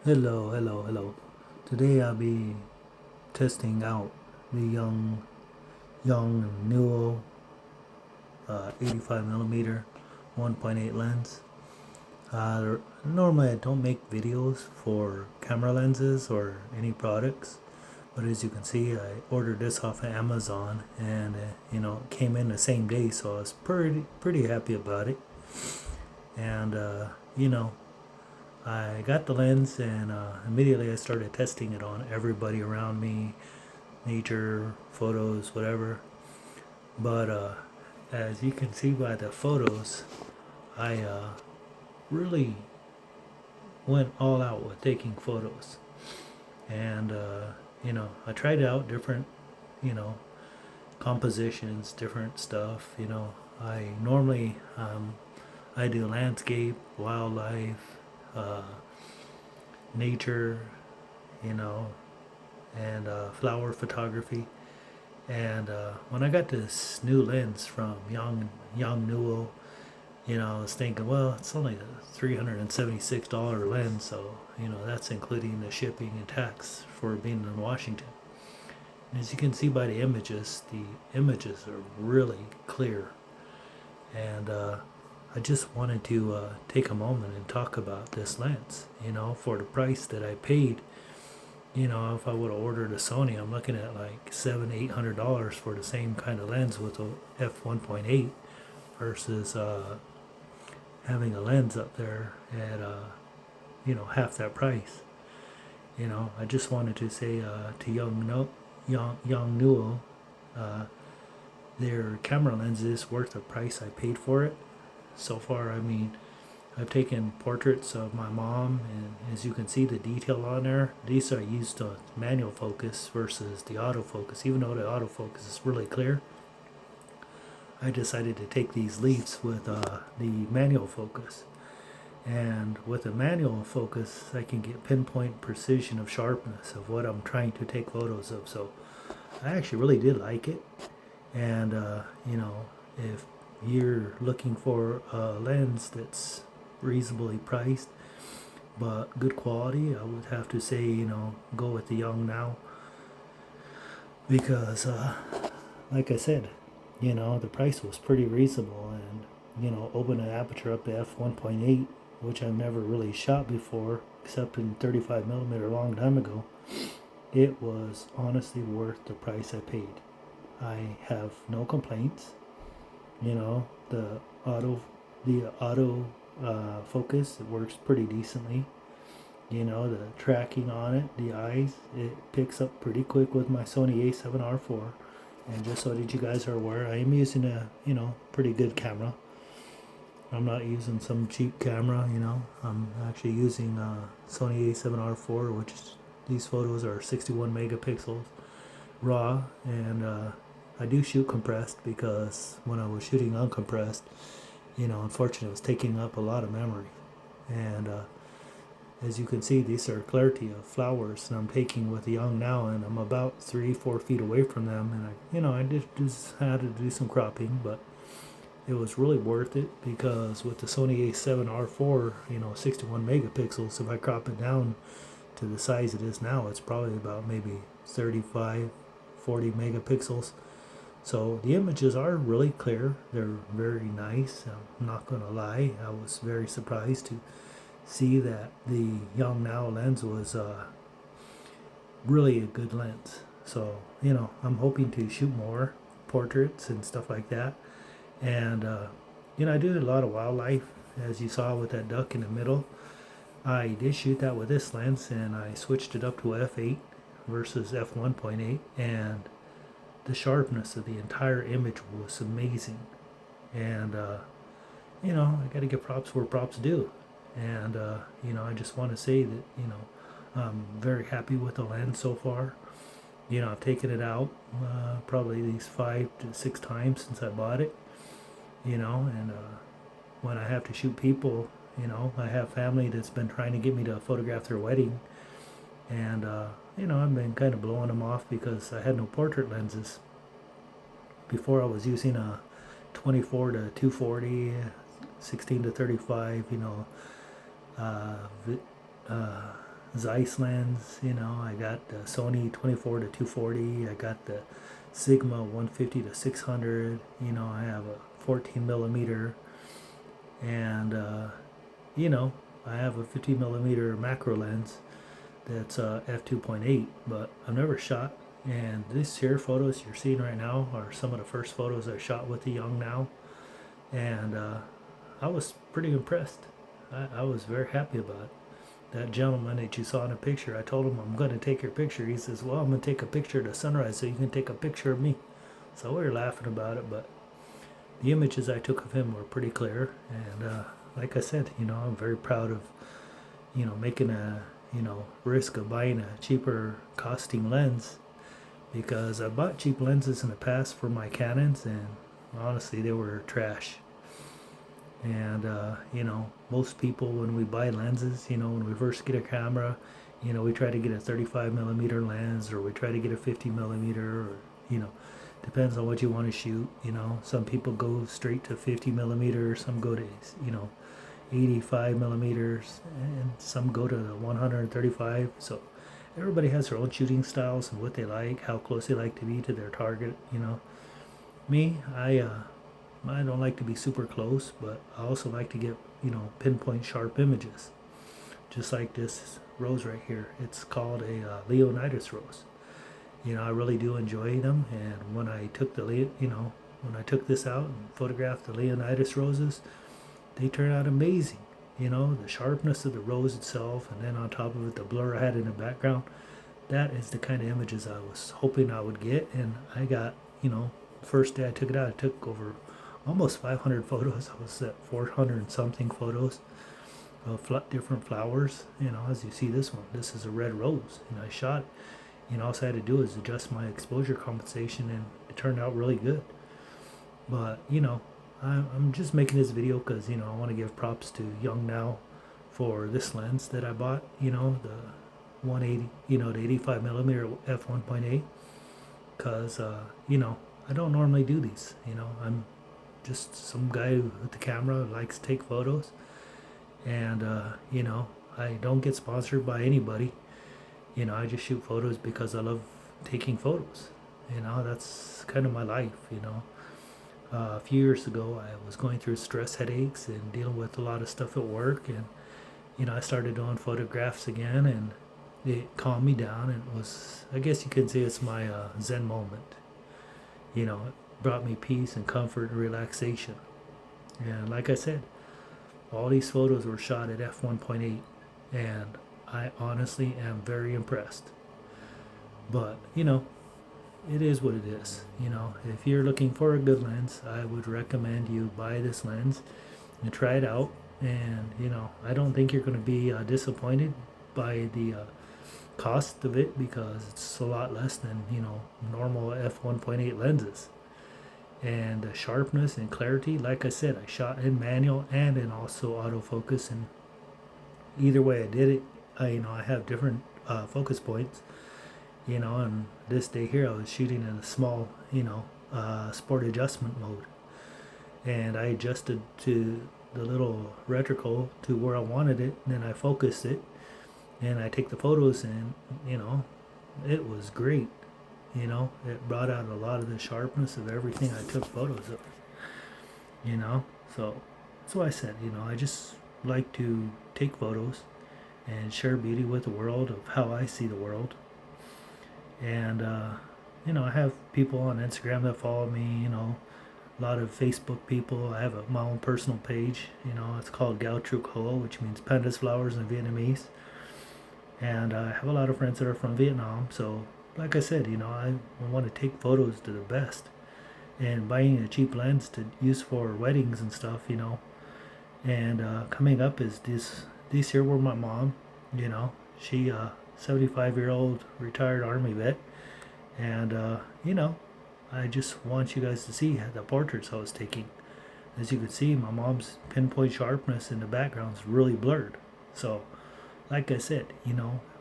Hello. Today I'll be testing out the Yongnuo 85 millimeter 1.8 lens. Normally I don't make videos for camera lenses or any products, but as you can see, I ordered this off of Amazon, and it came in the same day, so I was pretty happy about it. And I got the lens, and immediately I started testing it on everybody around me, nature, photos, whatever. But as you can see by the photos, I really went all out with taking photos. And, I tried out different, you know, compositions, different stuff. I normally, I do landscape, wildlife, uh, nature, you know, and flower photography. And when I got this new lens from Yongnuo, I was thinking, well, it's only a $376 lens, so that's including the shipping and tax for being in Washington. And as you can see by the images are really clear, and I just wanted to take a moment and talk about this lens. For the price that I paid. If I would have ordered a Sony, I'm looking at like $700-800 for the same kind of lens with a f1.8 versus having a lens up there at half that price. I just wanted to say to Young Newell, uh, their camera lens is worth the price I paid for it. So far, I mean, I've taken portraits of my mom, and as you can see, the detail on there, these are used to manual focus versus the autofocus. Even though the autofocus is really clear, I decided to take these leaps with the manual focus. And with a manual focus, I can get pinpoint precision of sharpness of what I'm trying to take photos of. So I actually really did like it. And, if you're looking for a lens that's reasonably priced but good quality, I would have to say, go with the Yongnuo, because, like I said, the price was pretty reasonable, and open an aperture up to f1.8, which I've never really shot before except in 35 millimeter a long time ago. It was honestly worth the price I paid. I have no complaints. The auto the auto focus, it works pretty decently. The tracking on it, the eyes, it picks up pretty quick with my Sony a7R4. And just so that you guys are aware, I am using a pretty good camera. I'm not using some cheap camera. I'm actually using Sony a7R4, which is, these photos are 61 megapixels raw, and I do shoot compressed, because when I was shooting uncompressed, unfortunately, it was taking up a lot of memory. And as you can see, these are clarity of flowers that I'm taking with the Yongnuo, and I'm about 3-4 feet away from them. And I just had to do some cropping, but it was really worth it, because with the Sony a7R4, 61 megapixels, if I crop it down to the size it is now, it's probably about maybe 35, 40 megapixels. So the images are really clear. They're very nice. I'm not going to lie. I was very surprised to see that the Yongnuo lens was really a good lens. So, I'm hoping to shoot more portraits and stuff like that. And, I do a lot of wildlife, as you saw with that duck in the middle. I did shoot that with this lens, and I switched it up to f8 versus f1.8, and the sharpness of the entire image was amazing. And I got to give props where props due. And I just want to say that I'm very happy with the lens so far. I've taken it out probably these 5 to 6 times since I bought it. And when I have to shoot people, I have family that's been trying to get me to photograph their wedding, and I've been kind of blowing them off because I had no portrait lenses. Before, I was using a 24 to 240, 16 to 35, uh, Zeiss lens, I got the Sony 24 to 240, I got the Sigma 150 to 600, I have a 14 millimeter, and I have a 50 millimeter macro lens that's f2.8, but I've never shot. And these here photos you're seeing right now are some of the first photos I shot with the Yongnuo, and I was pretty impressed. I was very happy about it. That gentleman that you saw in the picture, I told him I'm going to take your picture. He says, well, I'm going to take a picture of the sunrise so you can take a picture of me. So we were laughing about it, but the images I took of him were pretty clear. And like I said, I'm very proud of, making a, risk of buying a cheaper costing lens, because I bought cheap lenses in the past for my Canons, and honestly, they were trash. And most people, when we buy lenses, when we first get a camera, we try to get a 35 millimeter lens, or we try to get a 50 millimeter, or depends on what you want to shoot. Some people go straight to 50 millimeters, some go to 85 millimeters, and some go to 135. So everybody has their own shooting styles and what they like, how close they like to be to their target. Me, I don't like to be super close, but I also like to get, pinpoint sharp images. Just like this rose right here. It's called a Leonidas rose. I really do enjoy them. And when I took when I took this out and photographed the Leonidas roses, they turned out amazing. The sharpness of the rose itself, and then on top of it, the blur I had in the background. That is the kind of images I was hoping I would get, and I got, the first day I took it out, I took over almost 500 photos. I was at 400 and something photos of different flowers. As you see this one, this is a red rose. I shot it. All I had to do is adjust my exposure compensation, and it turned out really good. But, I'm just making this video because, I want to give props to Yongnuo for this lens that I bought, the 180, the 85 millimeter f1.8, because, I don't normally do these. I'm just some guy with the camera who likes to take photos, and I don't get sponsored by anybody. I just shoot photos because I love taking photos. That's kind of my life. A few years ago, I was going through stress headaches and dealing with a lot of stuff at work, and I started doing photographs again, and it calmed me down, and it was, I guess you could say, it's my Zen moment. It brought me peace and comfort and relaxation. And like I said, all these photos were shot at f1.8, and I honestly am very impressed. But, it is what it is. If you're looking for a good lens, I would recommend you buy this lens and try it out. And, I don't think you're going to be disappointed by the cost of it, because it's a lot less than, normal f1.8 lenses. And the sharpness and clarity, like I said, I shot in manual and in also autofocus, and either way I did it, I have different focus points. And this day here I was shooting in a small, sport adjustment mode, and I adjusted to the little reticle to where I wanted it, and then I focused it, and I take the photos, and it was great. It brought out a lot of the sharpness of everything I took photos of. So that's why I said, I just like to take photos and share beauty with the world of how I see the world. And I have people on Instagram that follow me, a lot of Facebook people. I have my own personal page, it's called Gao Truc Ho, which means pandas flowers in Vietnamese. And I have a lot of friends that are from Vietnam, so like I said, I want to take photos to the best. And buying a cheap lens to use for weddings and stuff, And coming up is these here were my mom, she 75-year-old retired Army vet. And, I just want you guys to see the portraits I was taking. As you can see, my mom's pinpoint sharpness in the background is really blurred. So, like I said,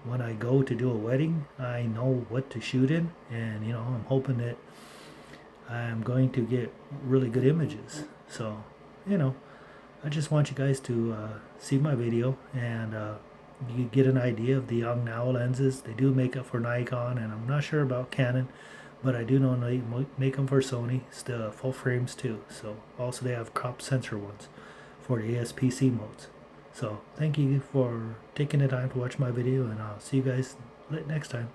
when I go to do a wedding, I know what to shoot in. And, I'm hoping that I'm going to get really good images. So, I just want you guys to see my video and, you get an idea of the Yongnuo lenses. They do make it for Nikon, and I'm not sure about Canon, but I do know they make them for Sony, the full frames too. So also they have crop sensor ones for the ASPC modes. So thank you for taking the time to watch my video, and I'll see you guys next time.